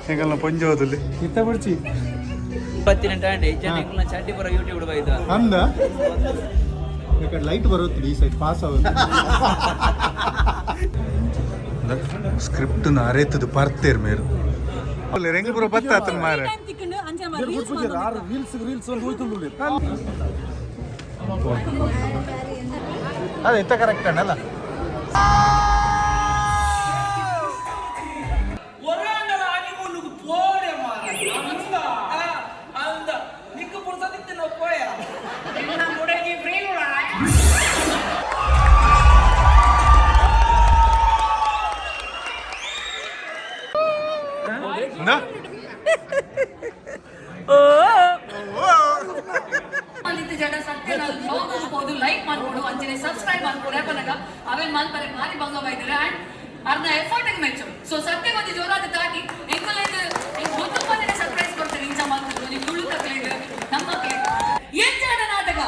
ಎಂಕಲ್ನ ಪೊಂಜ ಹೋದಲ್ಲಿ ಇತ್ತ ಬಿಡ್ಚಿ ಪತ್ತಿನಂಟಾಂಡೆ ಜನಗಳ ಚಡ್ಡಿ ಬರೋ ಯೂಟ್ಯೂಬ್ ಬೈದ ಅಂದ ಯಾಕಡೆ ಲೈಟ್ ಬರುತ್ತೆ ಈ ಸೈಡ್ ಪಾಸ್ ಆಗುತ್ತೆ ಸ್ಕ್ರಿಪ್ಟ್ ಅರೆತದು ಪರ್ತೇರ್ ಮೇರು ರೆಂಗ್ ಪೂರ ಬತ್ತ ಆತನ ಮಾರ ರೀಲ್ಸ್ ಒಂದು ಹೋಯ್ತು ಅದೇ ಎಂತ ಕರೆಕ್ಟ್ ಅಣ್ಣಲ್ಲ ಲೈಕ್ ಮಾಡ್ಕೊಡು ಅಂಚನೆ ಸಬ್ಸ್ಕ್ರೈಬ್ ಮಾಡ್ಕೊಡು ಯಾಕಂದಾಗ ಅವೇನ್ ಮಾಡ್ತಾರೆ ಮಾರಿ ಭಂಗ ಬೈತಾರೆ ಅಂಡ್ ಅರ್ನ ಎಫರ್ಟ್ ಮೆಚ್ಚು ಸೊ ಸತ್ಯ ಒಂದು ಜೋರಾದ ತಾಕಿ ಎಂಕಲೇದು ಒಂದು ಮಂದಿನ ಸರ್ಪ್ರೈಸ್ ಕೊಡ್ತಾರೆ ಇಂಚ ಮಾಡ್ತಿದ್ರು ನೀವು ತುಳು ತಕ್ಕಲೇದು ನಮ್ಮ ಮಕ್ಕಳಿಗೆ ಎಂಚ ನಾಟಕ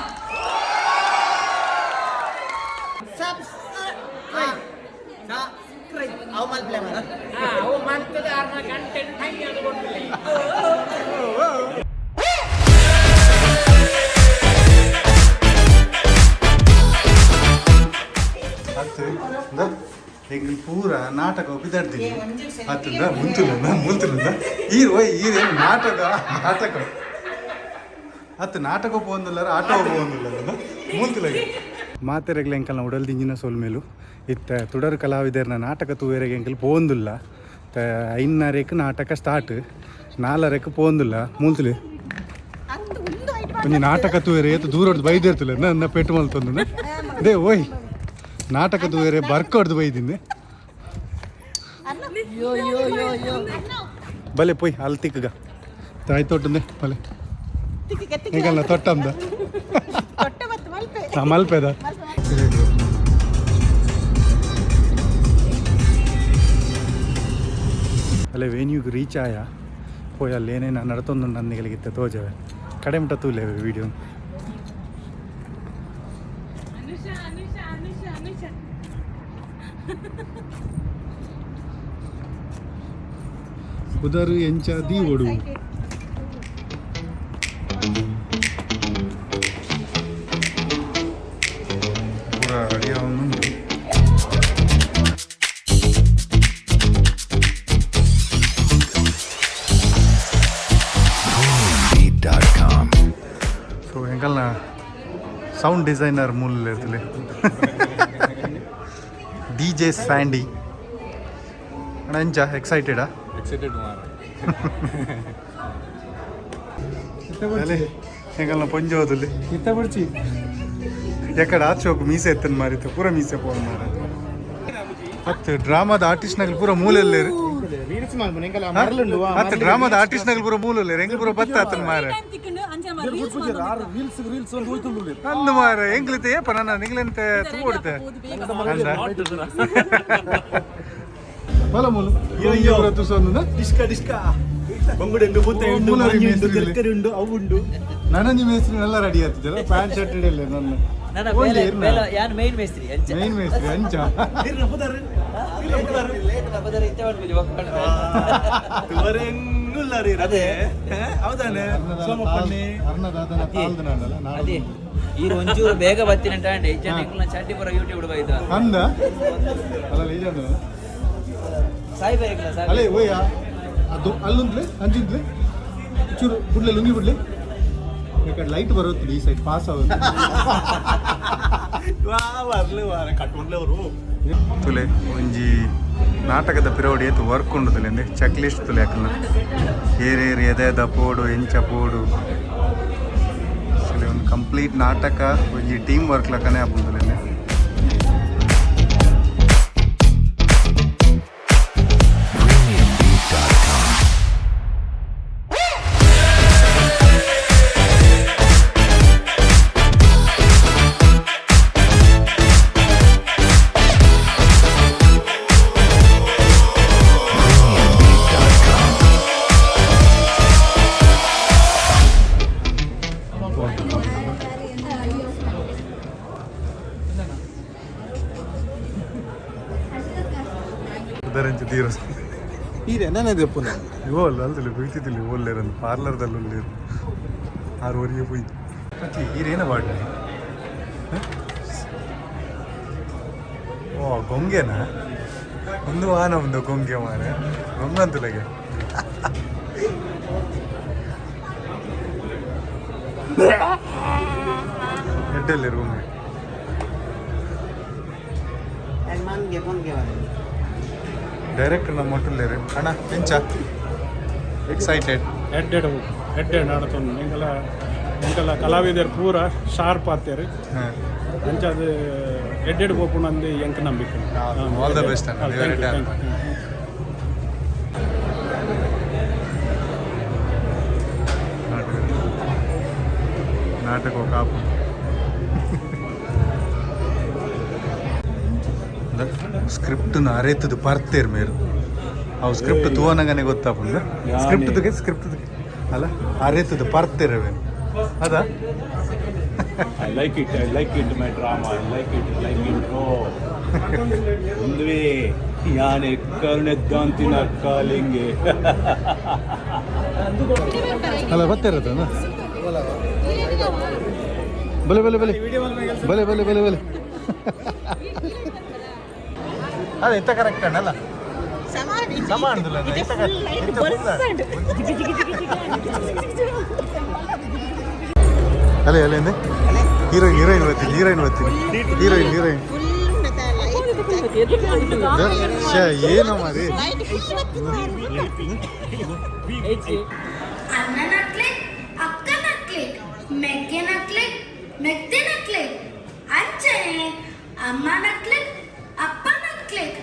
ಪೂರ ನಾಟಕ ಬಿದ್ದಾಡ್ತೀನಿ ಅತ್ತಂದ ಮುಂತುಲಂದ ಈರೇನು ನಾಟಕ ಅತ್ತು ನಾಟಕ ಪೋಂದಿಲ್ಲ ಆಟೋ ಪೋಂದಿಲ್ಲ ಮುಂತುಲಗೆ ಮಾತೆರೆಗ್ಲ ಎಂಕಲ್ನ ಉಡಲ್ ದಿಂಜಿನ ಸೋಲ್ಮೇಲು ಇತ್ತ ತುಡರ್ ಕಲಾವಿದರ್ನ ನಾಟಕ ತೂವೆರೆಗೆ ಎಂಕಲ್ ಪೋಂದಿಲ್ಲ ಐನರೆಕ್ ನಾಟಕ ಸ್ಟಾರ್ಟ್ 4 ಪೋಂದಿಲ್ಲ ಮೂಲ್ತುಲೆ ಒಂಜಿ ನಾಟಕ ತೂವೆರೆ ಏತು ದೂರ ಹೊಡೆದು ಬೈದಿರ್ತಲ್ಲ ನನ್ನ ಪೆಟ್ಟು ಮಲ್ತಂದ ಅದೇ ಓಯ್ ನಾಟಕ ತೂವೆರೆ ಬರ್ಕ ಹೊಡೆದು ಬೈದಿನಿ ಬಲೆ ಪೋಯ್ ಅಲ್ಲಿ ತಿಕ್ಕಗ ತಾಯಿ ತೊಟ್ಟಂದೆ ಬಲೆ ಈಗಲ್ಲ ತೊಟ್ಟಂದ ಮಲ್ಪೆದ ಅಲ್ಲೇ ವೆನ್ಯೂಗೆ ರೀಚ್ ಆಯ ಹೋಯ್ ಅಲ್ಲಿ ಏನೇನು ನಡ್ತೊಂದು ನನ್ನಿಗಲಿಗಿತ್ತೆ ತೋಜವೆ ಕಡೆ ಮುಟ್ಟ ತೂಲೇವೆ ವಿಡಿಯೋ ಪುದರ್ ಎಂಚ ದೀವೋಡು ಪೂರ ಅಡಿಯಾವನ್ನು ಸೊ ಎಂಕಲ್ನ ಸೌಂಡ್ ಡಿಸೈನರ್ ಮೂಲ ಇರ್ತಲೆ DJ ಸ್ಯಾಂಡಿ ಅಣ್ಣ ಎಂಚ ಎಕ್ಸೈಟೆಡಾ ಎಂಕಲ್ನ ಪೊಂಜ ಹೋದಲ್ಲಿ ಇತ್ತ ಬಿಡ್ಚಿ ಎಕಡೆ ಆಚೋಕು ಮೀಸೆ ಎತ್ತನ್ ಮಾರಿತ್ತು ಪೂರ ಮೀಸೆ ಪೋನ್ ಮಾರ ಹತ್ತು ಡ್ರಾಮಾದ ಆರ್ಟಿಸ್ಟ್ ನಗಲ್ ಪೂರ ಮೂಲಲ್ಲೇರು ಹತ್ತು ಡ್ರಾಮಾದ ಆರ್ಟಿಸ್ಟ್ ನಗಲ್ ಪೂರ ಮೂಲಲ್ಲೇರು ಎಂಗ್ ಪೂರ ಬತ್ತ ಆತನ್ ಮಾರ ಅಂದು ಮಾರ ಎಂಗ್ಲಿತೆ ಏಪ ನನ್ನ ನಿಂಗ್ಲೆಂತ ತೂಡ್ತೆ ಬಲ ಮೂಲು ನನಂಜಿ ಮೇಸ್ತ್ರಿ ಎಲ್ಲ ರೆಡಿ ಆಗ್ತಿದ್ದಲ್ಲ ಪ್ಯಾಂಟ್ ಶರ್ಟ್ ಇಡಲ್ಲ ನನ್ನ ಮೇನ್ ಮೇಸ್ತ್ರಿ ಅಂಚ ಈ ಒಂಚೂರು ಬೇಗ ಬತ್ತಿನಂಟಾಂಡೆ ಜನಗಳ ಚಡ್ಡಿ ಬರೋ ಯೂಟ್ಯೂಬ್ ಬೈದ ಅಂದ ಸಾಯ್ಬೇಕಲ್ಲ ಸಾಯ್ ಅಲ್ಲೇ ಓಯ್ಯ ಅದು ಅಲ್ಲೊಂದ್ಲೆ ಅಂಚಿಂದ್ಲೆ ಚೂರು ಬಿಡ್ಲೆ ಲುಂಗಿ ಬಿಡ್ಲೆ ಯಾಕಡೆ ಲೈಟ್ ಬರುತ್ತೆ ಈ ಸೈಡ್ ಪಾಸ್ ಆಗುತ್ತೆ ತುಲೆ ಒಂಜಿ ನಾಟಕದ ಪಿರವಡಿ ಏತು ವರ್ಕ್ ಉಂಡು ತುಲೆ ಅಂದ್ರೆ ಚೆಕ್ ಲಿಸ್ಟ್ ತುಲೆ ಯಾಕಲ್ಲ ಏರೇರಿ ಎದೆದ ಪೋಡು ಎಂಚ ಪೋಡು ಒಂದು ಕಂಪ್ಲೀಟ್ ನಾಟಕ ಒಂಜಿ ಟೀಮ್ ವರ್ಕ್ ಲಕ್ಕನೆ ಆಪುಂದುಲೆ ಈರೆ ನನ್ನ ದೆಪ್ಪು ನಾನು ಇವೋ ಅಲ್ಲ ಅಲ್ದಿಲ್ಲ ಬೀಳ್ತಿದ್ದಿಲ್ಲ ಒಳ್ಳೆರನ್ನು ಪಾರ್ಲರ್ದಲ್ಲಿ ಒಳ್ಳೆರು 6:30 പോയി ಮತ್ತೆ ಈರೇನ ಬಾಡ್ಲಿ ಓ ಗೊಂಗೆನಾ ಒಂದು ವಾಹನ ಒಂದು ಗೊಂಗೆ ಮಾರೆ ಗೊಂಗಂತುಲಗೆ ಎಡ್ಡೆಲ್ಲಿರು ಗೊಂಗೆ ಡೈರೆಕ್ಟರ್ ನಮ್ಮ ಮಕ್ಕಳೇರಿ ಅಣ್ಣ ಎಂಚ ಎಕ್ಸೈಟೆಡ್ ಎಡ್ಡೆ ನಾಡತೊಂದು ಎಂಕಲ ಕಲಾವಿದರು ಪೂರ ಶಾರ್ಪ್ ಆಗ್ತಾರೆ ಅಂಚದು ಎಡ್ಡೆಡ್ ಪೋಪುನಂದು ಎಂಕ ನಂಬಿಕೆ ಆಲ್ ದ ಬೆಸ್ಟ್ ಅಣ್ಣ ನಾಟಕ ಕಾಪು ಸ್ಕ್ರಿಪ್ಟ್ನ ಅರೆತದು ಪರ್ತೇರು ಮೇರು ಅವು ಸ್ಕ್ರಿಪ್ಟ್ ತೂವನಗನೆ ಗೊತ್ತಾಪುಂಡು ಸ್ಕ್ರಿಪ್ಟ್ ಅಲ್ಲ ಅರೆತದು ಪರ್ತೇರವೆ ಅದ I like it my drama I like it oh ಒಂದುವೇ ಯಾನೆ ಕರ್ಣೆದ್ದಾಂತಿನ ಕಾಲಿಂಗೆ ಅಲ್ಲ ಬರ್ತಿರತ್ತ ಬಲೆ ಬಲೆ ಬಲೆ ಬಲೆ ಬಲೆ ಬಲೆ ಬಲೆ ಅದ ಇಂಥ ಕರೆಕ್ಟ್ ಅಣ್ಣಲ್ಲ ಸಮಾನದಿಲ್ಲ ಅಲ್ಲೇ ಅಲ್ಲೇ ಹೀರೋಯಿನ್ ಏನೋ ಮಾರಿ ಅಣ್ಣನ ಕ್ಲಿಕ್ ಅಕ್ಕನ ಕ್ಲಿಕ್ ಮೆಗ್ಗೆನ ಕ್ಲಿಕ್ ಮೆಗ್ದಿನ ಕ್ಲಿಕ್ ಅಂಚನೆ ಅಮ್ಮನ ಕ್ಲಿಕ್ ಅಪ್ಪನ ಕ್ಲಿಕ್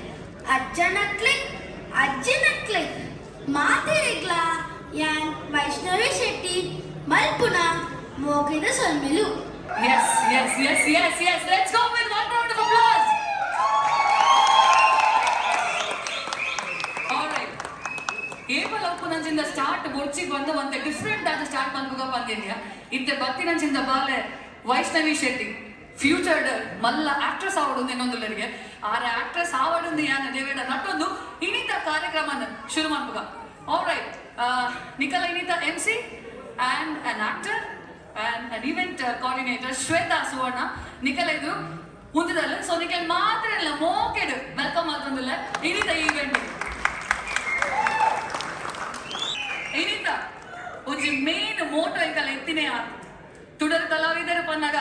ಅಜ್ಜನ ಕ್ಲಿಕ್ ಅಜ್ಜಿನ ಕ್ಲಿಕ್ ಮಾತಿರಿಗ್ಲ ಯಾನ್ ವೈಷ್ಣವಿ ಶೆಟ್ಟಿ ಮಲ್ಪುನ ಮೋಗಿದ ಸೊಲ್ಮೆಲು Yes. Let's go with one round of applause. All right. ಕೇವಲ ಉಪ್ಪುನಂಚಿಂದ ಸ್ಟಾರ್ಟ್ ಬೊಡ್ಚಿಗೆ ಬಂದ ಒಂದು ಡಿಫ್ರೆಂಟ್ ಆದ ಸ್ಟಾರ್ಟ್ ಮಾಡ್ಕೋ ಬಂದಿದ್ಯಾ ಇತ್ತೆ ಬತ್ತಿನಂಚಿಂದ ಬಾಲೆ ವೈಷ್ಣವಿ ಶೆಟ್ಟಿ ಫ್ಯೂಚರ್ಡ್ ಮಲ್ಲ ಆಕ್ಟ್ರೆಸ್ ಆವಡುಂದು ಇನ್ನೊಂದುಲ್ಲರಿಗೆ ಆರ ಆಕ್ಟ್ರೆಸ್ ಆವಡುಂದು ಯಾನ ದೇವೇಡ ನಟೊಂದು ಇನ್ನಿತ ಕಾರ್ಯಕ್ರಮನ ಶುರು ಮಾಡ್ಕೋ ಆಲ್ ರೈಟ್ ನಿಖಲ ಇನ್ನಿತ MC and an actor and an event coordinator Shweta Suvarna ನಿಖಲೆದು ಮುಂದಿದಲ್ಲ ಸೊ ನಿಖಲ್ ಮಾತ್ರ ಇಲ್ಲ ಮೋಕೆಡು ವೆಲ್ಕಮ್ ಮಾಡ್ತಂದಿಲ್ಲ ಇನ್ನಿತ ಈವೆಂಟ್ ಇನ್ನಿತ ಒಂಜಿ ಮೇನ್ ಮೋಟೋ ಎಂಕಲ ಎತ್ತಿನೇ ಆತು ತುಡರ್ ಕಲಾವಿದರು ಪನ್ನಗ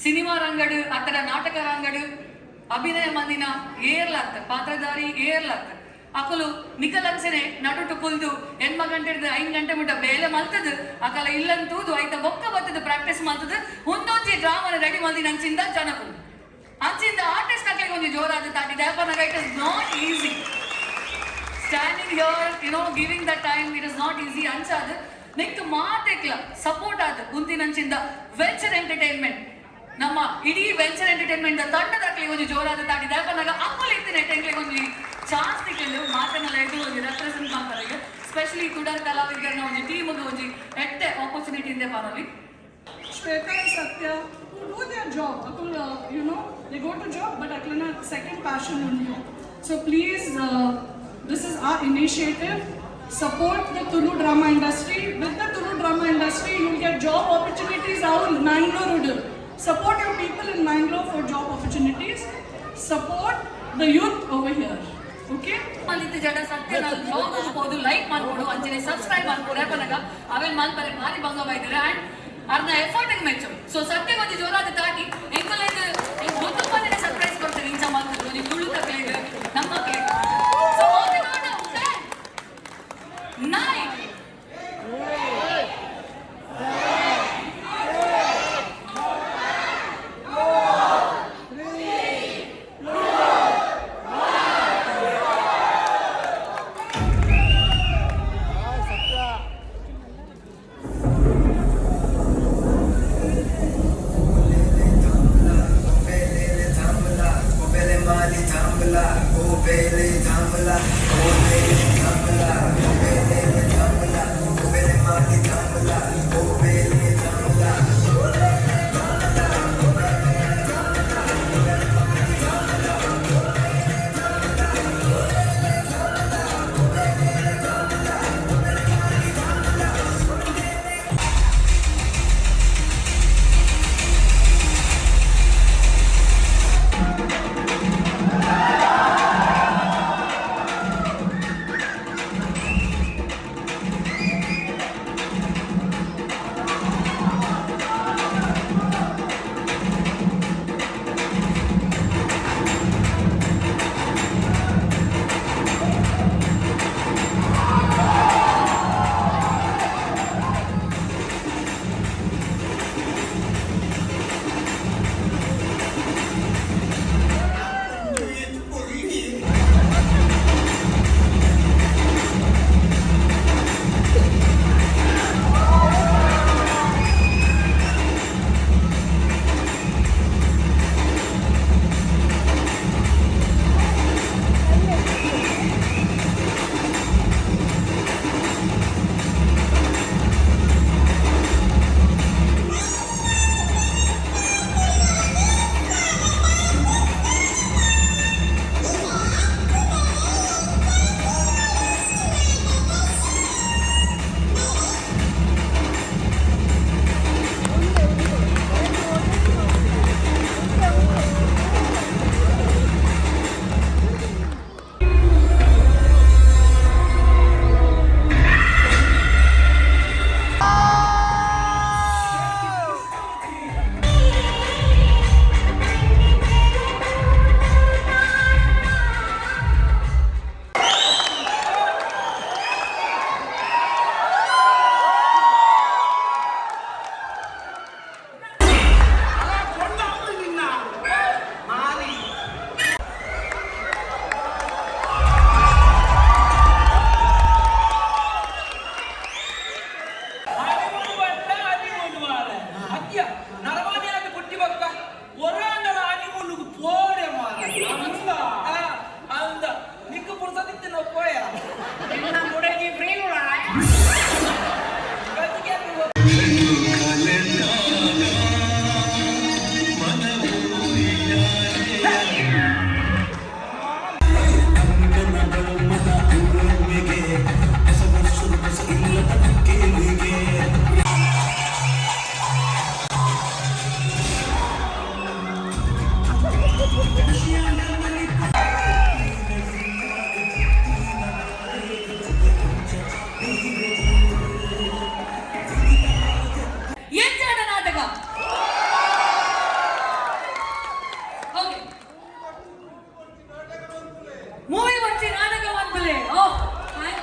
ಸಿನಿಮಾ ರಂಗಡು ಅತರ ನಾಟಕ ರಂಗಡು ಅಭಿನಯ ಮಂದಿನ ಏರ್ಲಾತ್ ಪಾತ್ರಧಾರಿ ಏರ್ಲಾತ್ ಅಕಲು ನಿಖಲ್ ಅನ್ಸನೆ ನಡುಟು ಕುಲ್ದು 8 ಗಂಟೆ 5 ಗಂಟೆ ಮುಟ್ಟ ಬೇಲೆ ಮಲ್ತದು ಅಕಲ ಇಲ್ಲಂತೂದು ಐತ ಬೊಕ್ಕ ಬತ್ತದ ಪ್ರಾಕ್ಟೀಸ್ ಮಾಡ್ತದ ಒಂದೊಂಜಿ ಡ್ರಾಮನ ರೆಡಿ ಮಂದಿ ನಂಚಿಂದ ಜನಕು ಅಂಚಿಂದ ಆರ್ಟಿಸ್ಟ್ ಅಕಲಿಗೆ ಒಂದು ಜೋರಾದ ತಾಟಿ ದಯಪನಗ it is not easy standing here giving the time it is not easy ಅಂಚಾದ ನೆಕ್ಸ್ಟ್ ಮಾತೆಕ್ಲ ಸಪೋರ್ಟ್ ಆದ ಗುಂತಿನಂಚಿಂದ ವೆಂಚರ್ ಎಂಟರ್ಟೈನ್ಮೆಂಟ್ ನಮ್ಮ ಇಡೀ ವೆಂಚರ್ ಎಂಟರ್ಟೈನ್ಮೆಂಟ್ ತಂಡದ ಅಕಲಿಗೆ ಒಂದು ಜೋರಾದ ತಾಟಿ ದಯಪನಗ ಅಕ್ಕಲು ಇತ್ತಿನ ಎಂಟ್ರಿಗೆ ಒಂದು ಚಾನ್ಸ್ ತಿಕ್ಕೊಂಡು ಮಾತನ್ನೆಲ್ಲ ಎದುರು ಒಂದು ರೆಪ್ರೆಸೆಂಟ್ ಮಾಡ್ತಾರೆ ಸ್ಪೆಷಲಿ ತುಡರ್ ಕಲಾವಿದರನ್ನ ಒಂದು ಟೀಮ್ಗೆ ಒಂದು ಎಟ್ಟೆ ಆಪರ್ಚುನಿಟಿ ಇದೆ ಬರಲಿ Shweta and Satya do their job. They go to job, but aklana second passion only. So please, this is our initiative. Support the Tulu drama industry. With the Tulu drama industry, you will get job opportunities out in Mangalore. Support your people in Mangalore for job opportunities. Support the youth over here. Okay? ಮಲ್ಲಿತ ಜಡ ಸತ್ಯನ blog ಹೋಗ್ಬೋದು like ಮಾಡ್ಬೋದು ಅಂಚನೆ subscribe ಮಾಡ್ಬೋದು ಯಾಕಂದಾಗ ಅವೇನ್ ಮಲ್ಪರೆ ಮಾರಿ ಬಂಗ ಬೈತಾರೆ and ಅರ್ನ effort ಮೆಚ್ಚು so ಸತ್ಯ ಒಂದು ಜೋರಾದ ತಾಟಿ ಎಂಕಲೇದು ಗೊತ್ತು ಬಂದಿನ ಸರ್ಪ್ರೈಸ್ ಕೊಡ್ತಾರೆ ಇಂಚ ಮಾಡ್ತಾರೆ ನೀವು ತುಳು ತಕ್ಕಲೇದು ನಮ್ಮ ಮಕ್ಕಳಿಗೆ ಸೊ ಹೋಗಿ ನೋಡ 9 Kambala,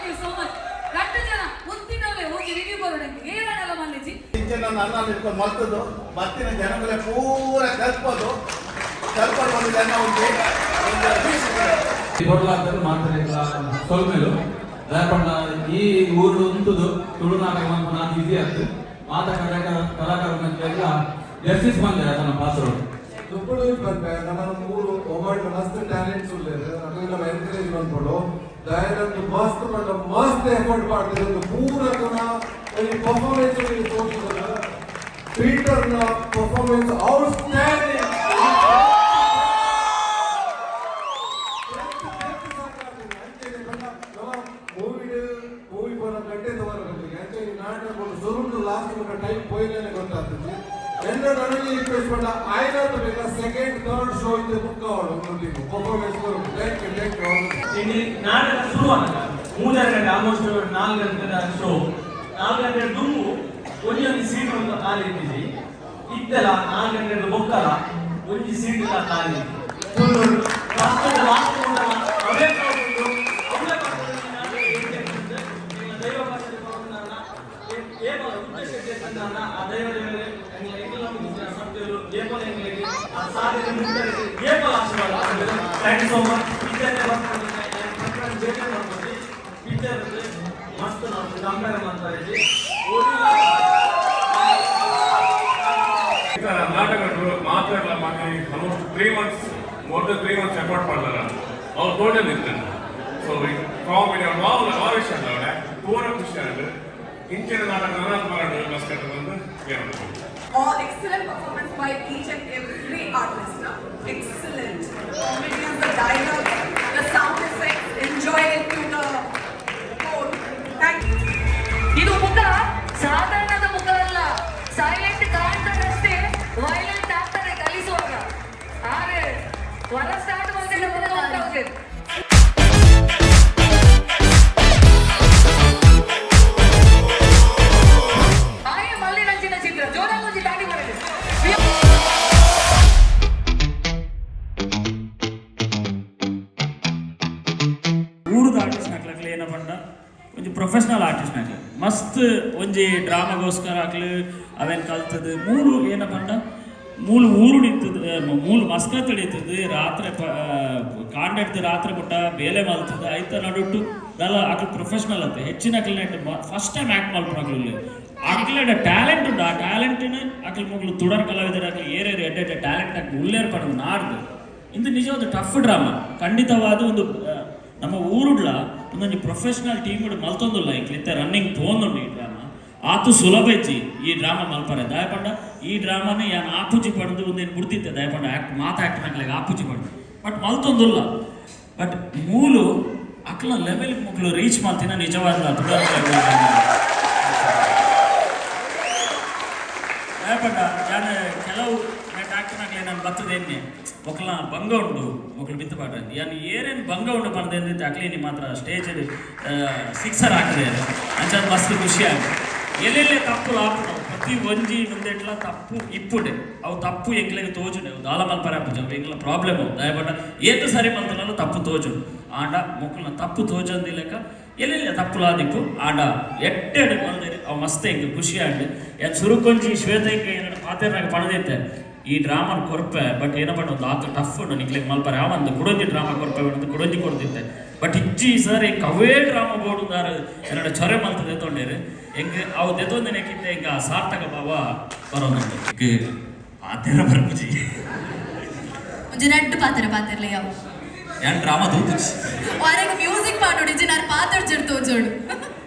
ಯು ಸೋ ಮಚ್. ಗಂಟು ಜನ ಮುಂದಿನವೇ ಹೋಗಿ ರಿವ್ಯೂ ಬರೋಣಂಗೆ ಏನೆಲ್ಲ ಮಲ್ಲಿಜಿ ನಾನು ಅನ್ನ ಇಟ್ಕೊಂಡು ಮಲ್ತದ್ದು ಬರ್ತಿನ ಜನಗಳೇ ಪೂರ ಕಲ್ಪದು ಬಂದು ಜನ ಕೊಡ್ಲಾಗ್ತದೆ ಮಾತಾಡಿಲ್ಲ ಸೊಲ್ಮೇಲು ದಯಪಂಡ ಈ ಊರು ಉಂಟುದು ತುಳು ನಾಟಕ ಅಂತ ನಾನು ಈಸಿ ಆಗ್ತದೆ ಮಾತಾಡ ಕಲಾಕಾರ ಎಲ್ಲ ಜಸ್ಟಿಸ್ ಬಂದೆ ಅದನ್ನ ಪಾತ್ರ ದುಪ್ಪಳು ಬಂದೆ ನಮ್ಮ ಊರು ಒಬ್ಬಟ್ಟು ಮಸ್ತ್ ಟ್ಯಾಲೆಂಟ್ಸ್ ಉಳ್ಳೇದು ಅದೆಲ್ಲ ಎನ್ಕರೇಜ್ ಬಂದ್ಬಿಡು ದಯವಿಟ್ಟು ಮಸ್ತ್ ಬಂದ ಮಸ್ತ್ ಎಫರ್ಟ್ ಮಾಡ್ತಿದ್ರು ಒಂದು ಪೂರಕನ ಪರ್ಫಾರ್ಮೆನ್ಸ್ ತೋರಿಸಿದ್ರು ಪೀಟರ್ನ ಪರ್ಫಾರ್ಮೆನ್ಸ್ ಔಟ್ಸ್ಟ್ಯಾಂಡಿಂಗ್ ಮೂವಿ ಬರೋ ಗಂಟೆ ತಗೊಳ್ಬೇಕು ಆಕ್ಚುಲಿ ನಾಟಕಗಳು ಶುರು ಲಾಸ್ಟ್ ಟೈಮ್ ಪೋಯಿನೇ ಗೊತ್ತಾಗ್ತದೆ ಎಲ್ಲ ನನಗೆ ರಿಕ್ವೆಸ್ಟ್ ಮಾಡ ಆಯ್ತು ಬೇಕಾ ಸೆಕೆಂಡ್ ಥರ್ಡ್ ಶೋ ಇದೆ ಬುಕ್ ಅವಳು ನೋಡ್ಲಿಕ್ಕೆ ಪರ್ಫಾರ್ಮೆನ್ಸ್ ಬರುತ್ತೆ ನಾಟಕ ಶುರು ಆಗ 3 ಗಂಟೆ ಆಲ್ಮೋಸ್ಟ್ 4 ಗಂಟೆ ಶೋ 4 ಗಂಟೆ ದುಂಬು ಒಂದೊಂದು ಸೀಟ್ ಒಂದು ಖಾಲಿ ಇಟ್ಟಿದ್ವಿ ಇದ್ದಲ್ಲ 4 ಗಂಟೆ ಬುಕ್ಕಲ್ಲ ಒಂದು ಸೀಟ್ ಇಲ್ಲ ಖಾಲಿ ಥ್ಯಾಂಕ್ ಯು ಸೋ ಮಚ್ ಮಸ್ತ್ ಕಂಪೇರ್ ಮಾಡ್ತಾ ಇದ್ದೀವಿ ನಾಟಕಗಳು ಮಾತ್ರ ಎಲ್ಲ ಮಾಡಿ almost 3 months more than 3 months effort ಮಾಡ್ತಾರೆ ಅವ್ರು ಟೋಟಲ್ ಇರ್ತಾರೆ ಸೊ ಕಾಮಿಡಿ ಆ ವಿಷಯ ಪೂರ ಖುಷಿ ಆಗಿದೆ ಇಂಚಿನ ನಾಟಕ ಮಾಡಿ ಮಸ್ಕಟ್ಟಂದು ಏನು All excellent performance by each and every artist. Excellent. Comedians, the dialogue, the sound effects, enjoy it to the core. Thank you. ಇದು ಮುಖ ಸಾಧಾರಣದ ಮುಖ ಅಲ್ಲ, ಸೈಲೆಂಟ್ ಕಾಣ್ತಾರಷ್ಟೇ ವೈಲೆಂಟ್ ಆಗ್ತಾರೆ ಕಲಿಸುವಾಗ. ಆದ್ರೆ ಹೊರ ಸ್ಟಾರ್ಟ್ ಮಾಡಿದ್ರೆ ಹೋಗುತ್ತೆ. ಒಂಜಿ ಪ್ರೊಫೆಷನಲ್ ಆರ್ಟಿಸ್ಟ್ ನಾಕ್ಲೆ ಮಸ್ತ್ ಒಂಜಿ ಡ್ರಾಮಾಗೋಸ್ಕರ ಆಗ್ಲಿ ಅವೇನು ಕಲ್ತದ್ದು ಮೂಲು ಏನಪ್ಪಂಡ ಮೂಲು ಊರು ನಿಂತದ್ದು ಮೂಲು ಮಸ್ಕತ್ ಹಿಡಿತದ್ದು ರಾತ್ರಿ ಕಾಂಡಡ್ದು ರಾತ್ರಿ ಮುಟ್ಟ ಬೇಲೆ ಮಲ್ತದ್ದು ಆಯ್ತ ನಡುಟ್ಟು ದಲ್ಲ ಆಗ್ಲಿ ಪ್ರೊಫೆಷನಲ್ ಅಂತ ಹೆಚ್ಚಿನ ಅಕ್ಲಿನೆಟ್ ಫಸ್ಟ್ ಟೈಮ್ ಆ್ಯಕ್ಟ್ ಮಾಡ್ಕೊಂಡು ಅಕ್ಲಿನ ಟ್ಯಾಲೆಂಟ್ ಉಂಟು ಆ ಟ್ಯಾಲೆಂಟಿನ ಅಕ್ಲಿ ಮುಗ್ಲು ತುಡರ್ ಕಲಾವಿದರ ಆಗ್ಲಿ ಏರೇರಿ ಎಡ್ಡೆ ಟ್ಯಾಲೆಂಟ್ ಆಗಿ ಉಳ್ಳೇರ್ ಪಡೆದು ನಾಡ್ದು ಇಂದು ನಿಜ ಒಂದು ಟಫ್ ಡ್ರಾಮಾ ಖಂಡಿತವಾದ ಒಂದು ನಮ್ಮ ಊರುಡ್ಲ ಒಂದೊಂದು ಪ್ರೊಫೆಷನಲ್ ಟೀಮ್ ಮಲ್ತೊಂದಿಲ್ಲ ಇಂಕ್ಲಿಂತ ರನ್ನಿಂಗ್ ತೋಂದುಂಡು ಈ ಡ್ರಾಮಾ ಆತು ಸುಲಭ ಇಜ್ಜಿ ಈ ಡ್ರಾಮಾ ಮಲ್ಪರೆ ದಯಪಂಡ ಈ ಡ್ರಾಮಾನ ಯಾನ್ ಆಪುಜಿ ಪಡೆದು ಒಂದೇನು ಬಿಡ್ತಿದ್ದೆ ದಯಪಂಡ ಆ್ಯಕ್ಟ್ ಆ್ಯಕ್ಟ್ನಾಗ್ಲಾಗ ಆಪುಜಿ ಪಡೆದು ಬಟ್ ಮಲ್ತೊಂದಿಲ್ಲ ಬಟ್ ಮೂಲು ಅಕ್ಲ ಲೆವೆಲ್ ಮುಗ್ಲು ರೀಚ್ ಮಾಡ್ತೀನ ನಿಜವಾದ ದಯಪಂಡ ಯಾನ್ ಕೆಲವು ಆ್ಯಕ್ಟ್ನಾಗ್ಲೇ ನಾನು ಬರ್ತದೇನೆ ಒಕ್ಕಲ ಭಂಗ ಉಂಡು ಒಕ್ಕಲು ಬಿತ್ತು ಪಾಡ್ರೆ ಯಾನು ಏನೇನು ಭಂಗ ಉಂಡು ಪಡೆದ ಅಕ್ಲೀನಿ ಮಾತ್ರ ಸ್ಟೇಜ್ ಸಿಕ್ಸರ್ ಆಗ್ತದೆ ಅಂಚ ಮಸ್ತ್ ಖುಷಿ ಆಗಿದೆ ಎಲ್ಲೆಲ್ಲೇ ತಪ್ಪು ಆಪುಡು ಪ್ರತಿ ಒಂಜಿ ಮುಂದೆಟ್ಲ ತಪ್ಪು ಇಪ್ಪುಡೆ ಅವು ತಪ್ಪು ಎಂಗ್ಲೆಗೆ ತೋಜುಂಡೆ ಅವು ದಾಲ ಮಲ್ಪರೆ ಆಪುಜ ಅವು ಎಂಗ್ಲ ಪ್ರಾಬ್ಲಮ್ ಅವು ದಯಪಟ್ಟ ಏತು ಸರಿ ಮಲ್ತನಲ್ಲ ತಪ್ಪು ತೋಜುಂಡು ಆಂಡ ಮೊಕ್ಕಲನ್ನ ತಪ್ಪು ತೋಜಂದಿಲ್ಲಕ ಎಲ್ಲೆಲ್ಲ ತಪ್ಪುಲಾದಿಪ್ಪು ಆಂಡ ಎಟ್ಟೆಡು ಮಲ್ದೇರಿ ಅವು ಮಸ್ತ್ ಹೆಂಗೆ ಖುಷಿ ಆಂಡೆ ಏನು ಸುರುಕೊಂಜಿ ಶ್ವೇತ ಹೆಂಗೆ ಏನಾಡು ಪಾತ್ರೆನಾಗ ಪಡೆದಿತ್ತೆ ಈ ಡ್ರಾಮಾ ಕೊರ್ಪೆ ಬಟ್ ಏನಪ್ಪ ಒಂದು ಆತ ಟಫ್ ಉಂಟು ನಿಕ್ಲಿಗೆ ಮಲ್ಪರೆ ಯಾವಂದು ಕುಡೊಂಜಿ ಡ್ರಾಮಾ ಕೊರ್ಪೆ ಒಂದು ಕುಡೊಂಜಿ ಕೊಡ್ತಿದ್ದೆ ಬಟ್ ಇಜ್ಜಿ ಸರ್ ಈ ಕವೇ ಡ್ರಾಮಾ ಬೋಡುದಾರು ಎರಡು ಚೊರೆ ಮಲ್ತದೆ ತೊಂಡೇರು ಹೆಂಗೆ ಅವು ದೆತೊಂದಿನಕ್ಕಿಂತ ಹೆಂಗೆ ಸಾರ್ಥಕ ಭಾವ ಬರೋದು ಪಾತ್ರ ಬರ್ಪುಜಿ ಒಂಜಿ ನೆಟ್ಟು ಪಾತ್ರ ಯಾವ ಏನು ಡ್ರಾಮಾ ತೂತುಜಿ ವಾರಿಗೆ ಮ್ಯೂಸಿಕ್ ಪಾಡೋಡಿ ನಾನು ಪಾತ್ರ ತೋಜೋಡು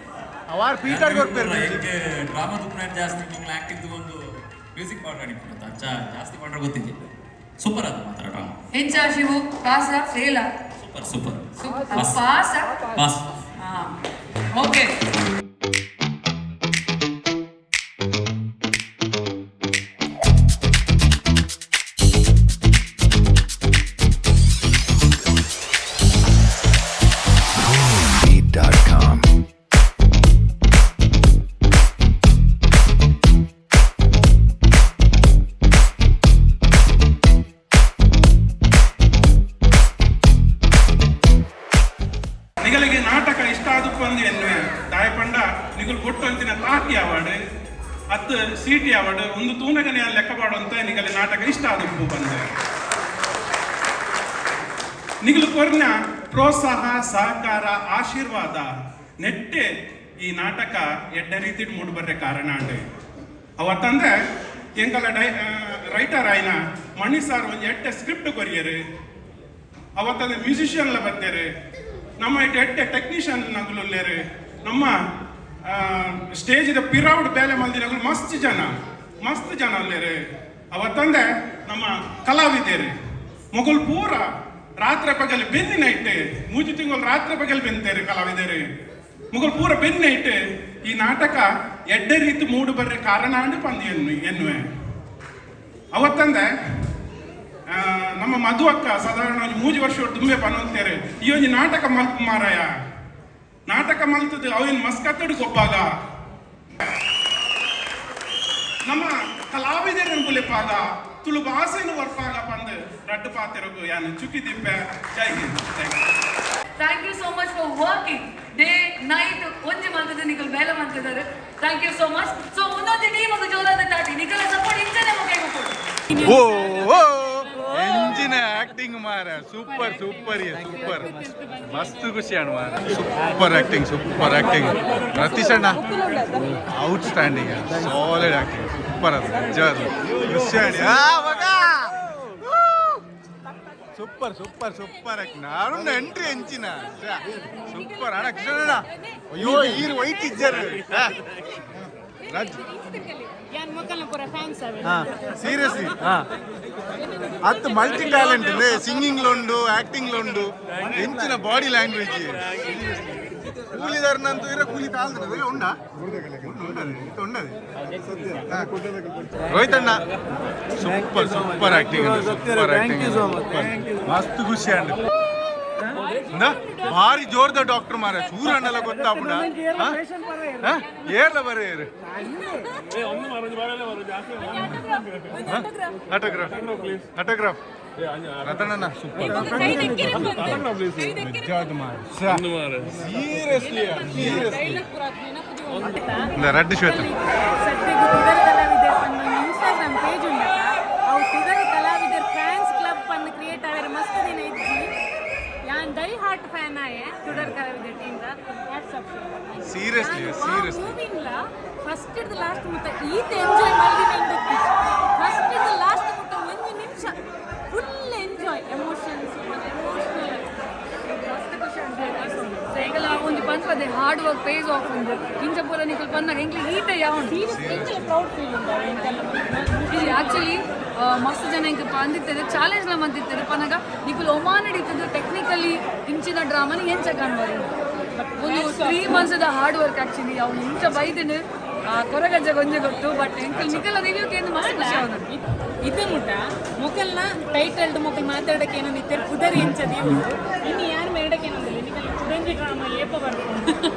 ಅವಾರ್ ಪೀಟರ್ ಗೊತ್ತೇನೆ ಹೆಂಗೆ ಡ್ರಾಮಾ ತುಪ್ಪ ಜಾಸ್ತಿ ನಿಮ್ಗೆ ಆ್ಯಕ್ಟಿಂಗ್ ತಗೊಂಡು ಮ್ಯೂಸಿಕ್ ಪಾಡ್ರಾಡಿ ಜಾಸ್ತಿ ಪಾಡ್ರ ಗೊತ್ತಿದೆ ಸೂಪರ್ ಅದು ಮಾತ್ರ ಡ್ರಾಮಾ ಎಂಚಾ Shivu pass fail super pass pass okay ನಿಗಳಿಗೆ ನಾಟಕ ಇಷ್ಟ ಆದ ಮಲ್ಪಂದು ಎನ್ನುವೆ ದಾಯಪಂಡ ನಿಗುಲು ಕೊಟ್ಟು ಅಂತಿನ ತಾಟಿ ಅವಾರ್ಡ್ ಹತ್ತು ಸಿಟಿ ಅವಾರ್ಡ್ ಒಂದು ತೂನಗನೆ ಲೆಕ್ಕ ಮಾಡುವಂತ ನಿಗಲಿ ನಾಟಕ ಇಷ್ಟ ಆದಪ್ಪು ಬಂದೆ ನಿಗುಲು ಕೊರ್ನ ಪ್ರೋತ್ಸಾಹ ಸಹಕಾರ ಆಶೀರ್ವಾದ ನೆಟ್ಟೆ ಈ ನಾಟಕ ಎಡ್ಡ ರೀತಿ ಮೂಡಿಬರ್ರೆ ಕಾರಣ ಅಂಡೆ ಅವತ್ತಂದ್ರೆ ಎಂಕಲ ರೈಟರ್ ಆಯ್ನ ಮಣಿ ಸಾರ್ ಒಂದು ಎಡ್ಡೆ ಸ್ಕ್ರಿಪ್ಟ್ ಕೊರಿಯರು ಅವತ್ತಂದ್ರೆ ಮ್ಯೂಸಿಷಿಯನ್ಲ ಬರ್ತಾರೆ ನಮ್ಮ ಎಡ್ಡೆ ಟೆಕ್ನಿಷಿಯನ್ ನಗುಲೇರು ನಮ್ಮ ಸ್ಟೇಜಿದ ಪಿರೌಡ್ ಬೇಲೆ ಮಲ್ದಿನಗಳು ಮಸ್ತ್ ಜನ ಅಲ್ಲೇರು ಅವತ್ತಂದ್ರೆ ನಮ್ಮ ಕಲಾವಿದರು ಮೊಗಲ್ ಪೂರ ರಾತ್ರಿ ಪಗಲು ಬೆನ್ನಿನ ಇಟ್ಟೆ 3 ತಿಂಗಳು ರಾತ್ರಿ ಪಗಲು ಬೆಂತಾರೆ ಕಲಾವಿದರು ಮೊಗಲ್ ಪೂರ ಬೆನ್ನ ಇಟ್ಟೆ ಈ ನಾಟಕ ಎಡ್ಡ ರೀತಿ ಮೂಡು ಬರ್ರೆ ಕಾರಣ ಅಂಡು ಪಂದಿ ಎನ್ನುವೆ ಅವತ್ತಂದ್ರೆ ನಮ್ಮ ಮಧು ಅಕ್ಕ ಸಾಧಾರಣ 3 ವರ್ಷ ತುಂಬೆ ಪನ್ನುತ್ತಾರೆ ಈ ಒಂದು ನಾಟಕ ಮಲ್ಪ ಮಾರಾಯ ನಾಟಕ ಮಲ್ತದ್ದು ಅವನ್ ಮಸ್ಕತ್ತಡು ಗೊಬ್ಬಾಗ ನಮ್ಮ ಕಲಾವಿದರು ಬುಲೆಪಾಗ ತುಳು ಭಾಷೆಯನ್ನು ವರ್ಪಾಗ ಬಂದು ರಡ್ಡು ಪಾತಿರಗು ಯಾನು ಚುಕ್ಕಿ ದಿಪ್ಪೆ ಜೈ ಹಿಂದ್ thank you so much for working day night ಒಂಜಿ ಮಂತದ ನಿಕಲ್ ಬೇಲೆ ಮಂತಿದ್ದಾರೆ thank you so much so ಒಂದೊಂದು ಟೀಮ್ ಒಂದು ಜೋರಾದ ತಾಟಿ ನಿಕಲ ಸಪೋರ್ಟ್ ಇಂಚನೆ ಮುಖ ಓ ಎಂಜಿನ ಆಕ್ಟಿಂಗ್ ಮಾರ ಸೂಪರ್ ಮಸ್ತ್ ಖುಷಿಯಾಣ ಮಾರ ಸೂಪರ್ ಆಕ್ಟಿಂಗ್ ಪ್ರತಿಶಣ ಔಟ್ಸ್ಟ್ಯಾಂಡಿಂಗ್ ಸಾಲಿಡ್ ಆಕ್ಟಿಂಗ್ ಸೂಪರ್ ಅದು ನಿಜ ಅದು ಖುಷಿಯಾಣಿ ಸೂಪರ್ ಆಕ್ಟಿಂಗ್ ನಾನು ಎಂಟ್ರಿ ಎಂಚಿನ ಸೂಪರ್ ಅಣ್ಣ ಕಿಶೋಣ ಅಯ್ಯೋ ಈರು ವೈಟ್ ಇಜ್ಜರು ಸೀರಿಯಸ್ಲಿ ಅದು ಮಲ್ಟಿ ಟ್ಯಾಲೆಂಟ್ ಸಿಂಗಿಂಗ್ ಉಂಡು ಆಕ್ಟಿಂಗ್ ಉಂಡು ಎಂಚಿನ ಬಾಡಿ ಲ್ಯಾಂಗ್ವೇಜ್ ಕೂಲಿದಾರನಂತೂ ಇರೋ ಕೂಲಿ ತಾಳ್ತದೆ ಉಂಡ ಉಂಡದು ರೋಹಿತ್ ಅಣ್ಣ ಸೂಪರ್ ಆಕ್ಟಿಂಗ್ ಮಸ್ತ್ ಖುಷಿ ಅಂಡ್ ಭಾರಿ ಜೋರ್ದ ಡಾಕ್ಟರ್ ಮಾರ ಚೂರಣ್ಣೆಲ್ಲ ಗೊತ್ತಾಗ್ಬಿಡ ಏರ್ಲ ಬರೇರು ಆಟೋಗ್ರಾಫ್ ರತನಣ್ಣ super seriously Reddy Shweta Instagram page ಉಂಡ ಅವು ತುದರ್ ಕಲಾವಿದರ್ ಫ್ಯಾನ್ಸ್ ಕ್ಲಬ್ ಪಂದ್ ಕ್ರಿಯೇಟ್ ಆವೇರ್ ಮಸ್ತ್ ದಿನ ಇಜ್ಜಿ ಯಾನ್ ಡೈ ಹಾರ್ಟ್ ಫ್ಯಾನ್ ಆಯೆ ತುದರ್ ಕಲಾವಿದರ್ ಟೀಮ್ ದ ವಾಟ್ಸ್ಆಪ್ ಸೀರಿಯಸ್ಲಿ ಮೂವಿಂಗ್ಲ ಫಸ್ಟ್ ಇಡ್ ಲಾಸ್ಟ್ ಮುಟ್ಟ ಈತ ಎಂಜಾಯ್ ಮಾಡಿದಿನ ಇಂದಕ್ಕೆ ಫಸ್ಟ್ ಇಡ್ ಲಾಸ್ಟ್ ಮುಟ್ಟ 1 ನಿಮಿಷ ಫುಲ್ ಎಂಜಾಯ್ ಎಮೋಷನ್ಸ್ ಎಮೋಷನಲ್ ಮಸ್ತ್ ಖುಷಿ ಅಂತ ಎಂಕಲ ಒಂಜಿ ಪಂಚದೆ ಹಾರ್ಡ್ ವರ್ಕ್ ಪೇಸ್ ಆಫ್ ಉಂಡು ಇಂಚ ಪೂರ ನಿಕಲ್ ಪನ್ನಗ ಎಂಕ್ಲೆ ಈತ ಯಾವನ್ ಎಂಕಲ ಪ್ರೌಡ್ ಫೀಲ್ ಉಂಟು ಎಂಕಲ ಇದು ಆಕ್ಚುಲಿ ಮಸ್ತ್ ಜನ ಇಂಕ ಅಂದಿರ್ತಾರೆ ಚಾಲೆಂಜ್ಲ ಮಂದಿರ್ತಾರೆ ಪನ್ನಗ ನಿಕಲ್ ಒಮಾನ್ ಹಿಡಿತದೆ ಟೆಕ್ನಿಕಲಿ ಇಂಚಿನ ಡ್ರಾಮನ ಎಂಚ ಕಾಣ್ಬಾರ್ದು ಒಂದು 3 months ಹಾರ್ಡ್ ವರ್ಕ್ ಆಕ್ಚುಲಿ ಅವ್ನು ಇಂಚ ಬೈದಿನ ಕೊರಗಜ್ಜ ಗೊಂಜೆ ಗೊತ್ತು ಬಟ್ ಎಂಕಲ್ ನಿಕಲ್ ರಿವ್ಯೂ ಕೇಂದ್ರ ಮಸ್ತ್ ಖುಷಿ ಅವನು ಇದು ಮುಟ ಮೊಕಲ್ನ ಟೈಟಲ್ಡ್ ಮೊಕಲ್ ಮಾತಾಡಕ್ಕೆ ಏನೋ ನಿತ್ತರ ಪುದರ್ ಎಂಚದಿ ಉಂಟು ಇನ್ನು ಯಾರು ಮೇಡಕ್ಕೆ ಏನಂದಿಲ್ಲ ನಿಕಲ್ ಪುದಂಜಿ ಡ್ರಾಮಾ ಏಪ ಬರ್ಕೊಂಡು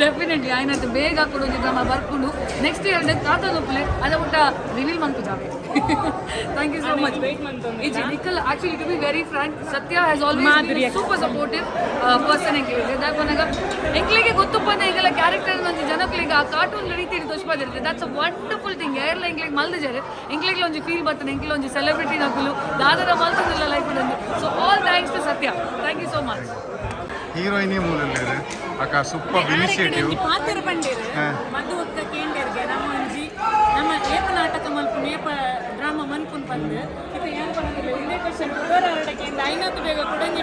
ಡೆಫಿನೆಟ್ಲಿ ಆಯ್ನತ್ತು ಬೇಗ ಕೊಡೋದು ಡ್ರಾಮಾ ಬರ್ಕೊಂಡು ನೆಕ್ಸ್ಟ್ ಇಯರ್ ತಾತದೊಪ್ಪಲೆ ಅದ ಊಟ ರಿವೀಲ್ ಮಂತುದಾವೆ ಥ್ಯಾಂಕ್ ಯು ಸೋ ಮಚ್ ಇಜಿ ನಿಕಲ್ actually to be very frank Sathya has always been super supportive person ಎಂಕ್ಲಿಗೆ ದಾಪನಗ ಎಂಕ್ಲಿಗೆ ಗೊತ್ತುಪ್ಪನ ಎಂಕಲ ಕ್ಯಾರೆಕ್ಟರ್ ಮಂದಿ ಜನಕ್ಲಿಗೆ ಆ ಕಾರ್ಟೂನ್ ರೀತಿ ತೋರಿಸ್ಬೋದಿರುತ್ತೆ ದಟ್ಸ್ ಅ ವಂಡರ್ಫುಲ್ ಥಿಂಗ್ ಏರ್ಲ ಎಂಕ್ಲಿಗೆ ಮಲ್ದಿದ್ದಾರೆ ಎಂಕ್ಲಿಗೆ ಒಂಜಿ ಫೀಲ್ ಬರ್ತದೆ ಎಂಕ್ಲಿಗೆ ಒಂಜಿ ಸೆಲೆಬ್ರಿಟಿ ನಕಲು ದಾದರ ಮಲ್ತದಿಲ್ಲ ಲೈಫ್ ಒಂದು so all thanks to Sathya thank you so much ಹೀರೋಯಿನಿ ಮೂಲಲ್ಲಿ ಅಕ್ಕ ಸೂಪರ್ ಇನಿಷಿಯೇಟಿವ್ ಪಾತ್ರ ಬಂದಿರು ಮಧು ಒಕ್ಕ ಕೇಂದ್ರಗೆ ನಮ್ಮ ಏಪ ನಾಟಕ ಮಲ್ಪುನ್ ಏಪ ಡ್ರಾಮಾ ಮನ್ಪುನ್ ಬಂದು ಇದು ಏನು ಬಂದಿಲ್ಲ ಇದೇ ಕ್ವಶನ್ ಪುದರ್ ಆಡಕ್ಕೆ ಐನತ್ತು ಬೇಗ ಕುಡಂಜಿ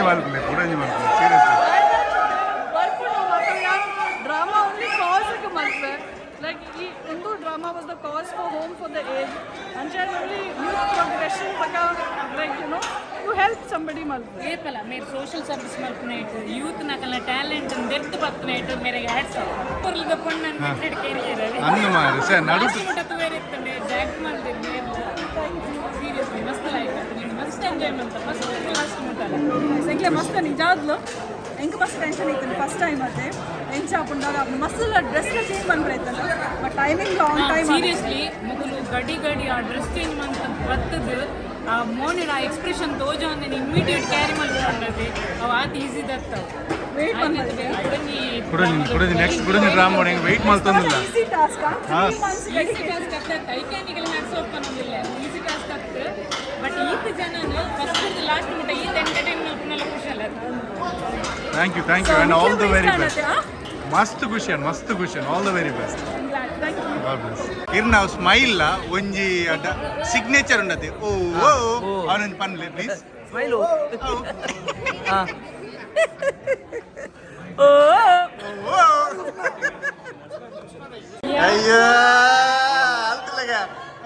ಮಲ್ಪುನೆ ಸೀರಿಯಸ್ಲಿ ಬರ್ಕೊಂಡು ಮಕ್ಕಳ ಡ್ರಾಮಾ ಓನ್ಲಿ ಕಾಸ್ಗೆ ಮಲ್ಪೆ like Hindu drama was the cause for Home for the Age and generally youth progression like you help somebody malpu ಏಪಲ್ಲ ಮೇರೆ ಸೋಷಿಯಲ್ ಸರ್ವಿಸ್ ಮಲ್ಪುನೈಟ್ ಯೂತ್ ನಕಲ ಟ್ಯಾಲೆಂಟ್ ದೆರ್ತ್ ಬರ್ತುನೈಟ್ ಮೇರೆಗೆ ಹ್ಯಾಟ್ಸ್ ಆಫ್ ಪರ್ಲಿದ ಪೊಣ್ಣನ್ ಬಿಟ್ರೆಡ್ ಕೆರಿಯರ್ ಅನ್ನು ಮಾರು ಸರ್ ನಡು ಮುಟ ತುವೇರಿತ್ತಂಡೆ ಜಾಕ್ಟ್ ಮಾಡ್ದೆ ಮೇರೆ ಸೀರಿಯಸ್ಲಿ ಮಸ್ತ್ ಲೈಫ್ ಮಸ್ತ್ ಎಂಜಾಯ್ಮೆಂಟ್ ಫಸ್ಟ್ ಲಾಸ್ಟ್ ಮುಟ ಸಂಖ್ಯೆ ಮಸ್ತ್ ನಿಜಾದ್ಲು ಎಂಕ ಮಸ್ತ್ ಟೆನ್ಷನ್ ಇತ್ತು ಫಸ್ಟ್ ಟೈಮ್ ಅತ್ತೆ ಎಂಚ ಪುಂಡಾಗ ಮಸ್ತ್ ಡ್ರೆಸ್ ಚೇಂಜ್ ಮಾಡ್ಬಿಡೈತಲ್ಲ but timing long time seriously ಮೊದಲು ಗಡಿ ಆ ಡ್ರೆಸ್ ಚೇಂಜ್ ಮಾಡ್ತ ಬರ್ತದ್ದು ಆ ಮೋನಿರ ಆ ಎಕ್ಸ್ಪ್ರೆಷನ್ ತೋಜ ಇಮಿಡಿಯೇಟ್ ಕ್ಯಾರಿ ಮಾಡ್ಕೊಂಡದೆ ಅವು ಆತ ಈಸಿ ದತ್ತವು ಕುಡದಿ ನೆಕ್ಸ್ಟ್ ಕುಡದಿ ಡ್ರಾಮಾ ನೋಡಿ ವೆಯ್ಟ್ ಮಾಡ್ತಂದಿಲ್ಲ ಈಸಿ ಟಾಸ್ಕ್ ಐಕ್ಯಾನಿಕಲ್ ನಡ್ಸೋಪ್ಪನೊಂದಿಲ್ಲ ಈಸಿ ಟಾಸ್ಕ್ ಆಗ್ತದೆ ಬಟ್ ಈತ ಜನನು ಫಸ್ಟ್ ಲಾಸ್ಟ್ ಮುಟ್ಟ ಈತ ಎಂಟರ್ಟೈನ್ಮೆಂಟ್ ನಲ್ಲ ಖುಷಿಯಲ್ಲ thank you and all the very best ಮಸ್ತ್ ಖುಷಿ ಆಲ್ ದ ವೆರಿ ಬೆಸ್ಟ್ ಇರ್ ನಾವು ಸ್ಮೈಲ್ ಒಂಜಿ ಸಿಗ್ನೇಚರ್ ಉಂಡತಿ ಓ ಅವನೊಂದು ಪನ್ಲೆ ಪ್ಲೀಸ್ ಸ್ಮೈಲು ಅಯ್ಯೋ ಅಲ್ತಿಲ್ಲಗ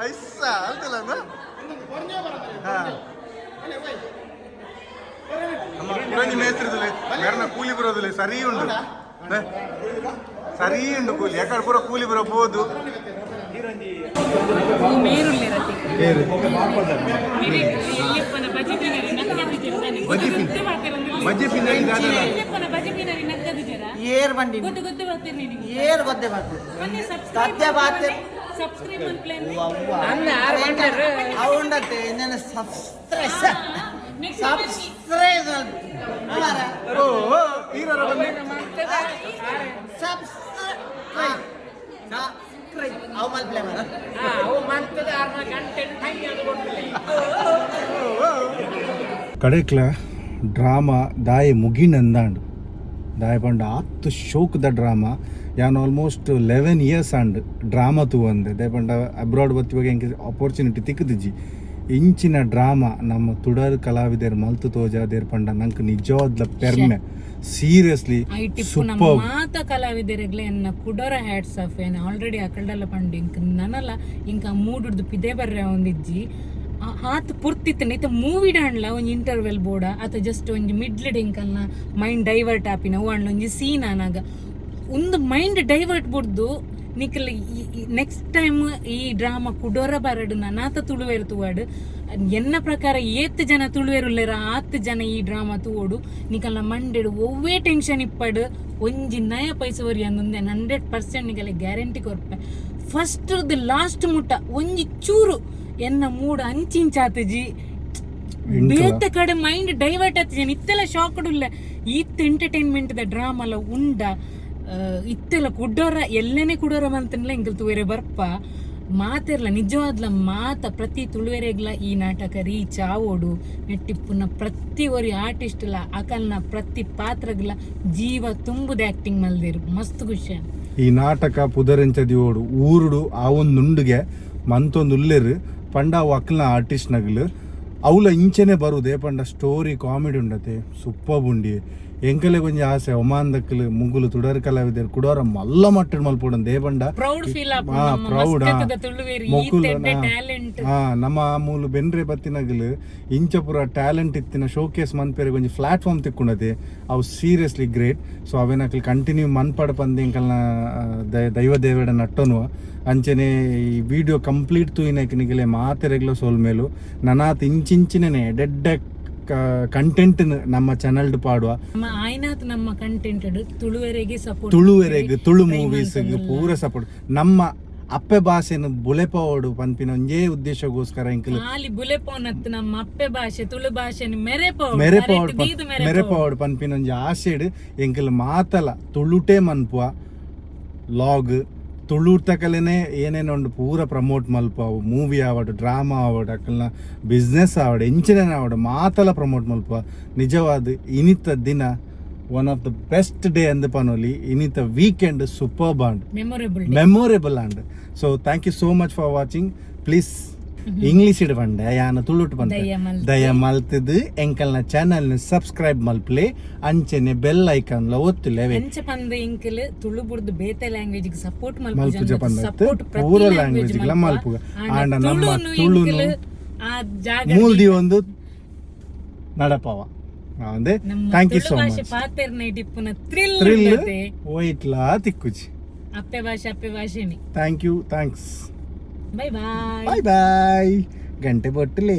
ಐಸ ಅಲ್ತಿಲ್ಲ ಮೇಸ್ತಿರ್ತದೆ ಯಾರನ್ನ ಕೂಲಿ ಬರೋದಿಲ್ಲ ಸರಿ ಉಂಡು ಕೂಲಿ ಯಾಕಡೆ ಪೂರ ಕೂಲಿ ಬರಬಹುದು ಏರ್ ಬಂಡಿ ಏರ್ ಗೊತ್ತೇ అవుండతే నేను ಕಡೆಕ್ಲ ಡ್ರಾಮಾ ದಾಯ ಮುಗಿನಂದಾಂಡು ದಾಯ ಪಂಡ ಆತ್ತು ಶೋಕ್ದ ಡ್ರಾಮಾ ಯಾನ್ ಆಲ್ಮೋಸ್ಟ್ 11 years ಆಂಡ್ ಡ್ರಾಮಾ ತೂವಂದೆ ದಾಯ ಪಂಡ ಅಬ್ರಾಡ್ ಬತ್ತಿವಾಗ ಎಂಗೆ ಆಪರ್ಚುನಿಟಿ ತಿಕ್ಕದಿಜ್ಜಿ ಇಂಚಿನ ಡ್ರಾಮಾ ನಮ್ಮ ತುಡರ್ ಕಲಾವಿದರ್ ಮಲ್ತು ತೋಜಾದೇರ್ ಪಂಡ ನಂಗೆ ನಿಜವಾದ ಪೆರ್ಮೆ ಸೀರಿಯಸ್ಲಿ ಸೂಪರ್ ಮಾತ ಕಲಾವಿದರಿಗ್ಲೆ ಎನ್ನ ಕುಡರ ಹ್ಯಾಟ್ಸ್ ಆಫ್ ಏನ್ ಆಲ್ರೆಡಿ ಅಕಲ್ಡಲ್ಲ ಪಂಡ ಇಂಕ ನನಲ್ಲ ಇಂಕ ಮೂಡುಡ್ದು ಪಿದೆ ಬರ್ರೆ ಒಂದಿಜ್ಜಿ ಆತ ಪುರ್ತಿತ್ತನ ಇತ್ತ ಮೂವಿ ಡಾಂಡ್ಲ ಒಂಜಿ ಇಂಟರ್ವೆಲ್ ಬೋಡ ಆತ ಜಸ್ಟ್ ಒಂಜಿ ಮಿಡ್ಲ್ ಡೆಂಕಲ್ನ ಮೈಂಡ್ ಡೈವರ್ಟ್ ಆಪಿನ ಅಣ್ಣ ಒಂಜಿ ಸೀನ್ ಆನಾಗ ಒಂದು ಮೈಂಡ್ ಡೈವರ್ಟ್ ಬುಡ್ದು ನಿಕಲ್ ನೆಕ್ಸ್ಟ್ ಟೈಮ್ ಈ ಡ್ರಾಮಾ ಕುಡೋರ ಬರಡು ನಾನಾತ ತುಳುವೇರು ತೂವಾಡು ಎನ್ನ ಪ್ರಕಾರ 8 ಜನ ತುಳುವೇರುಲ್ಲೇರ 10 ಜನ ಈ ಡ್ರಾಮಾ ತೂವೋಡು ನಿಕಲ್ನ ಮಂಡೆಡು ಒವ್ವೇ ಟೆನ್ಷನ್ ಇಪ್ಪಡು ಒಂಜಿ ನಯ ಪೈಸವರಿ ಅಂದೊಂದೆ 100% ನಿಕಲೆ ಗ್ಯಾರಂಟಿ ಕೊರ್ಪೆ ಫಸ್ಟ್ ಲಾಸ್ಟ್ ಮುಟ್ಟ ಒಂಜಿ ಚೂರು ಎನ್ನ ಮೂಡ ಅಂಚಿಂಚಾತಜಿ ಬೇತೆ ಕಡೆ ಮೈಂಡ್ ಡೈವರ್ಟ್ ಆತಜಿ ಇತ್ತೆಲ್ಲ ಶಾಕ್ಡುಲ್ಲ ಈತ್ ಎಂಟರ್ಟೈನ್ಮೆಂಟ್ ದ ಡ್ರಾಮಲ ಉಂಡ ಇತ್ತೆಲ್ಲ ಕುಡ್ಡೋರ ಎಲ್ಲೇನೆ ಕುಡೋರ ಮಂತನ್ಲ ಇಂಕಲ್ ತುವೇರೆ ಬರ್ಪ ಮಾತಿರ್ಲ ನಿಜವಾದ್ಲ ಮಾತ ಪ್ರತಿ ತುಳುವೆರೆಗ್ಲ ಈ ನಾಟಕ ರೀಚ್ ಆವೋಡು ನೆಟ್ಟಿಪ್ಪುನ ಪ್ರತಿ ಒರಿ ಆರ್ಟಿಸ್ಟ್ಲ ಅಕಲ್ನ ಪ್ರತಿ ಪಾತ್ರಗ್ಲ ಜೀವ ತುಂಬುದ ಆಕ್ಟಿಂಗ್ ಮಲ್ದಿರು ಮಸ್ತ್ ಖುಷಿ ಈ ನಾಟಕ ಪುದರೆಂಚದಿ ಓಡು ಊರುಡು ಆ ಒಂದುಂಡುಗೆ ಮಂತೊಂದು ಉಲ್ಲೆರು ಪಂಡ ಅವು ಅಕ್ಲ್ನ ಆರ್ಟಿಸ್ಟ್ ನಗಲು ಅವಳ ಇಂಚೆನೆ ಬರುದೇ ಪಂಡ ಸ್ಟೋರಿ ಕಾಮಿಡಿ ಉಂಡತೆ ಸೂಪರ್ ಉಂಡಿ ಎಂಕಲೆ ಕೊಂಚ ಆಸೆ ಒಮಾಂದಕ್ಕಲು ಮುಗುಲು ತುಡರ್ ಕಲಾವಿದರು ಕುಡೋರ ಮಲ್ಲ ಮಟ್ಟಡ್ ಮಲ್ಪೋಡ ದೇಪಂಡ ಪ್ರೌಡ್ ಫೀಲ್ ಪ್ರೌಡ್ ಮೊಕುಲು ನಮ್ಮ ಮೂಲು ಬೆನ್ರೆ ಬತ್ತಿನಗಲು ಇಂಚ ಪುರ ಟ್ಯಾಲೆಂಟ್ ಇತ್ತಿನ ಶೋಕೇಸ್ ಮನ್ಪೇರೆ ಕೊಂಚ ಪ್ಲಾಟ್ಫಾರ್ಮ್ ತಿಕ್ಕೊಂಡತೆ ಅವು ಸೀರಿಯಸ್ಲಿ ಗ್ರೇಟ್ ಸೊ ಅವೇನಕ್ಲು ಕಂಟಿನ್ಯೂ ಮನ್ಪಡ ಪಂದೆ ಎಂಕಲ್ನ ದೈವದೇವಡ ನಟ್ಟನು ಅಂಚನೆ ಈ ವಿಡಿಯೋ ಕಂಪ್ಲೀಟ್ ತೂಯಿನಕ್ನಿಗಲೆ ಮಾತೆರೆಗ್ಲ ಸೋಲ್ ಮೇಲು ನನಾತ್ ಇಂಚಿಂಚಿನೇ ಡೆಡ್ಡ ಕಂಟೆಂಟ್ ನಮ್ಮ ಚಾನಲ್ ಪಾಡುವ ಆಯ್ನಾತ್ ನಮ್ಮ ಕಂಟೆಂಟ್ ತುಳುವೆರೆಗೆ ಸಪೋರ್ಟ್ ತುಳು ಮೂವೀಸ್ ಪೂರ ಸಪೋರ್ಟ್ ನಮ್ಮ ಅಪ್ಪೆ ಭಾಷೆನ ಬುಲೆಪೋಡು ಪನ್ಪಿನ ಒಂದೇ ಉದ್ದೇಶಗೋಸ್ಕರ ಇಂಕಲ್ ಖಾಲಿ ಬುಲೆಪೋನತ್ ನಮ್ಮ ಅಪ್ಪೆ ಭಾಷೆ ತುಳು ಭಾಷೆನ ಮೆರೆಪೋಡು ಪನ್ಪಿನ ಒಂಜಿ ಆಸೆಡ್ ಎಂಕಲ್ ಮಾತಲ ತುಳುಟೇ ಮನ್ಪುವ ಲಾಗ್ ತುಳುರ್ ತಕಲೇನೆ ಏನೇನೋ ಒಂದು ಪೂರ ಪ್ರಮೋಟ್ ಮಲ್ಪ ಮೂವಿ ಆವಡು ಡ್ರಾಮಾ ಆವಡು ಅಕ್ಕಲ್ನ ಬಿಸ್ನೆಸ್ ಆವಡು ಎಂಚಿನ ಆವಡು ಮಾತಲ ಪ್ರಮೋಟ್ ಮಲ್ಪ ನಿಜವಾದ ಇನಿತ ದಿನ one of the best day ಅಂದ್ ಪನೋಲಿ ಇನಿತ weekend super bond memorable and so thank you so much for watching please English ಇಡ್ಬಂಡೆ ಯಾನ ತುಳುಟ್ ಬಂದೆ ದಯ ಮಲ್ತದು ಎಂಕಲ್ನ ಚಾನಲ್ ನ ಸಬ್ಸ್ಕ್ರೈಬ್ ಮಲ್ಪ್ಲೆ ಅಂಚೆನೆ ಬೆಲ್ ಐಕಾನ್ ಲ ಒತ್ತುಲೆವೆ ಅಂಚ ಪಂದೆ ಇಂಕಲ್ ತುಳು ಬುರ್ದು ಬೇತೆ ಲ್ಯಾಂಗ್ವೇಜ್ ಗೆ ಸಪೋರ್ಟ್ ಮಲ್ಪುಜ ಪಂದತ್ತು ಪೂರ ಲ್ಯಾಂಗ್ವೇಜ್ ಗಳ ಮಲ್ಪುಗ ಆಂಡ ನಮ್ಮ ತುಳುನು ಮೂಲ್ದಿ ಒಂದು ನಡಪವ ಅಂದೆ ಥ್ಯಾಂಕ್ ಯು ಸೋ ಮಚ್ ಪಾತೆರ್ನೆ ಡಿಪ್ಪುನ ಥ್ರಿಲ್ ಓಯ್ಟ್ಲಾ ತಿಕ್ಕುಜಿ ಅಪ್ಪೆ ಭಾಷೆನಿ thank you thanks bye bye ಗಂಟೆ ಬೊಟ್ಟಲೆ